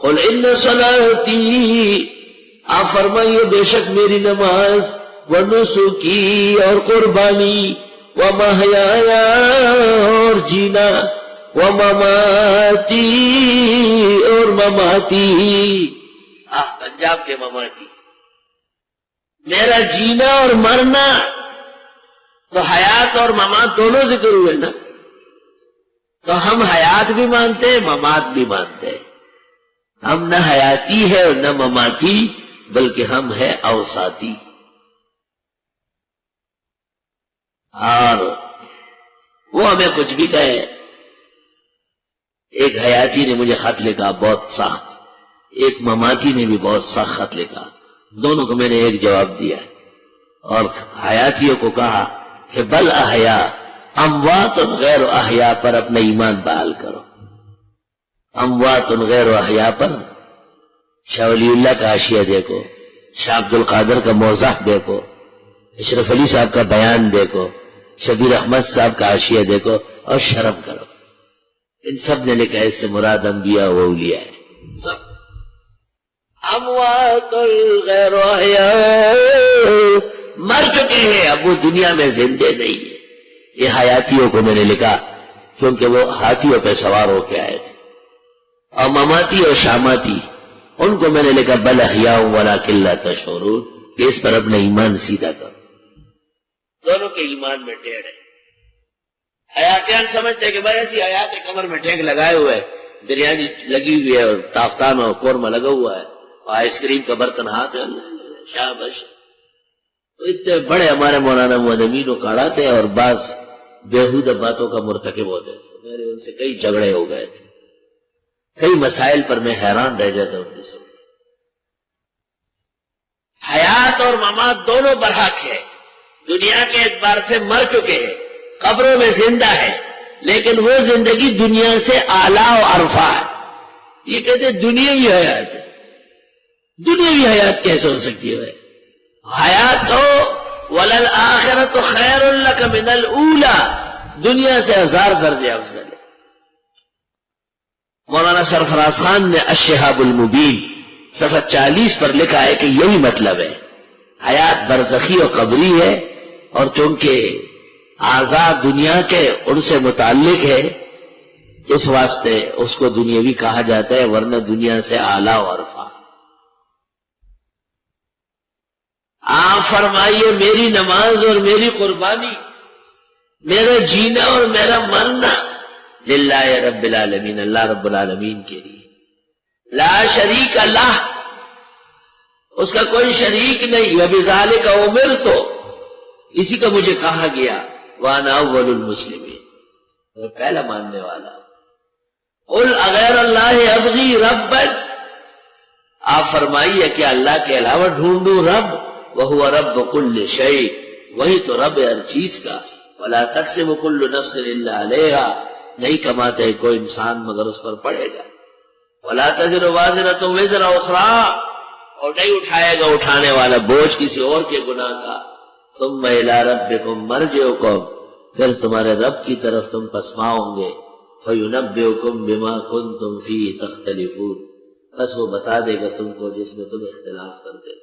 قل ان صلاتی، آپ فرمائیے بے شک میری نماز، ونسکی اور قربانی، ومحیایا اور جینا، ومماتی اور مماتی، پنجاب کے مماتی، میرا جینا اور مرنا، تو حیات اور ممات دونوں ذکر ہوئے نا، تو ہم حیات بھی مانتے ہیں ممات بھی مانتے ہیں، ہم نہ حیاتی ہے اور نہ مماتی، بلکہ ہم ہے اوساتی۔ اور وہ ہمیں کچھ بھی کہے، ایک حیاتی نے مجھے خط لکھا بہت سخت، ایک مماتی نے بھی بہت سخت خط لکھا، دونوں کو میں نے ایک جواب دیا، اور حیاتیوں کو کہا کہ بل احیاء، اموات غیر احیاء پر اپنا ایمان بحال کرو، اموات غیر احیاء پر شاہ ولی اللہ کا حاشیہ دیکھو، شاہ عبد القادر کا موضح دیکھو، اشرف علی صاحب کا بیان دیکھو، شبیر احمد صاحب کا حاشیہ دیکھو، اور شرم کرو، ان سب نے لکھا اس سے مراد انبیاء و اولیاء ہے، سب اموات غیر احیاء، مر چکے ہیں اب وہ دنیا میں زندے نہیں ہے۔ یہ حیاتیوں کو میں نے لکھا کیونکہ وہ ہاتھیوں پہ سوار ہو کے آئے تھے، اور مماتی اور شاماتی ان کو میں نے لکھا بل احیاء ولکن لا تشعرون، کہ اس پر اپنا ایمان سیدھا کرو، دونوں کے ایمان میں ٹیڑھ ہے۔ حیاتیان سمجھتے ہیں کہ بھائی ایسی حیات کمر میں ٹھیک لگائے ہوئے ہے، بریانی لگی ہوئی ہے اور تافتان اور قورمہ لگا ہوا ہے، اور آئس کریم کا برتن ہاتھ ہے، شاباش، تو اتنے بڑے ہمارے مولانا محمد امین و کاڑاتے اور بعض بیہودہ باتوں کا مرتکب ہوتے، میرے ان سے کئی جھگڑے ہو گئے تھے، کئی مسائل پر میں حیران رہ جاتا ہوں۔ حیات اور ممات دونوں برحق ہے، دنیا کے اعتبار سے مر چکے ہیں، قبروں میں زندہ ہے، لیکن وہ زندگی دنیا سے اعلیٰ و ارفع ہے۔ یہ کہتے ہیں دنیاوی حیات ہے، دنیاوی حیات کیسے ہو سکتی ہے؟ حیات تو وَلَلْآخِرَةُ خَيْرٌ لَكَ مِنَ الْأُولَى، دنیا سے 1000 درجے افضل ہے۔ مولانا سرفراز خان نے الشہاب المبین صفحہ 40 پر لکھا ہے کہ یہی مطلب ہے، حیات برزخی و قبری ہے، اور چونکہ آزاد دنیا کے ان سے متعلق ہے اس واسطے اس کو دنیاوی کہا جاتا ہے، ورنہ دنیا سے اعلیٰ و ارفع۔ آپ فرمائیے میری نماز اور میری قربانی، میرا جینا اور میرا مرنا للہ رب العالمین، اللہ رب العالمین کے لیے، لا شریک اللہ، اس کا کوئی شریک نہیں، وبذالک امرت، اسی کا مجھے کہا گیا، وانا اول المسلمین، میں پہلا ماننے والا۔ قل اغیر اللہ ابغی ربا، آپ فرمائیے کہ اللہ کے علاوہ ڈھونڈوں رب، وہو رب کل شیء، وہی تو رب ہر چیز کا، ولا تکسب کل نفس الا علیہا، نہیں کماتے کوئی انسان مگر اس پر پڑے گا، ولا تزر وازرۃ وزر اخری، اور نہیں اٹھائے گا اٹھانے والا بوجھ کسی اور کے گناہ کا، ثم الی ربکم مرجعکم، پھر تمہارے رب کی طرف تم پسماؤں گے، فینبئکم بما کنتم فیہ تختلفون، بس وہ بتا دے گا تم کو جس میں تم اختلاف کرتے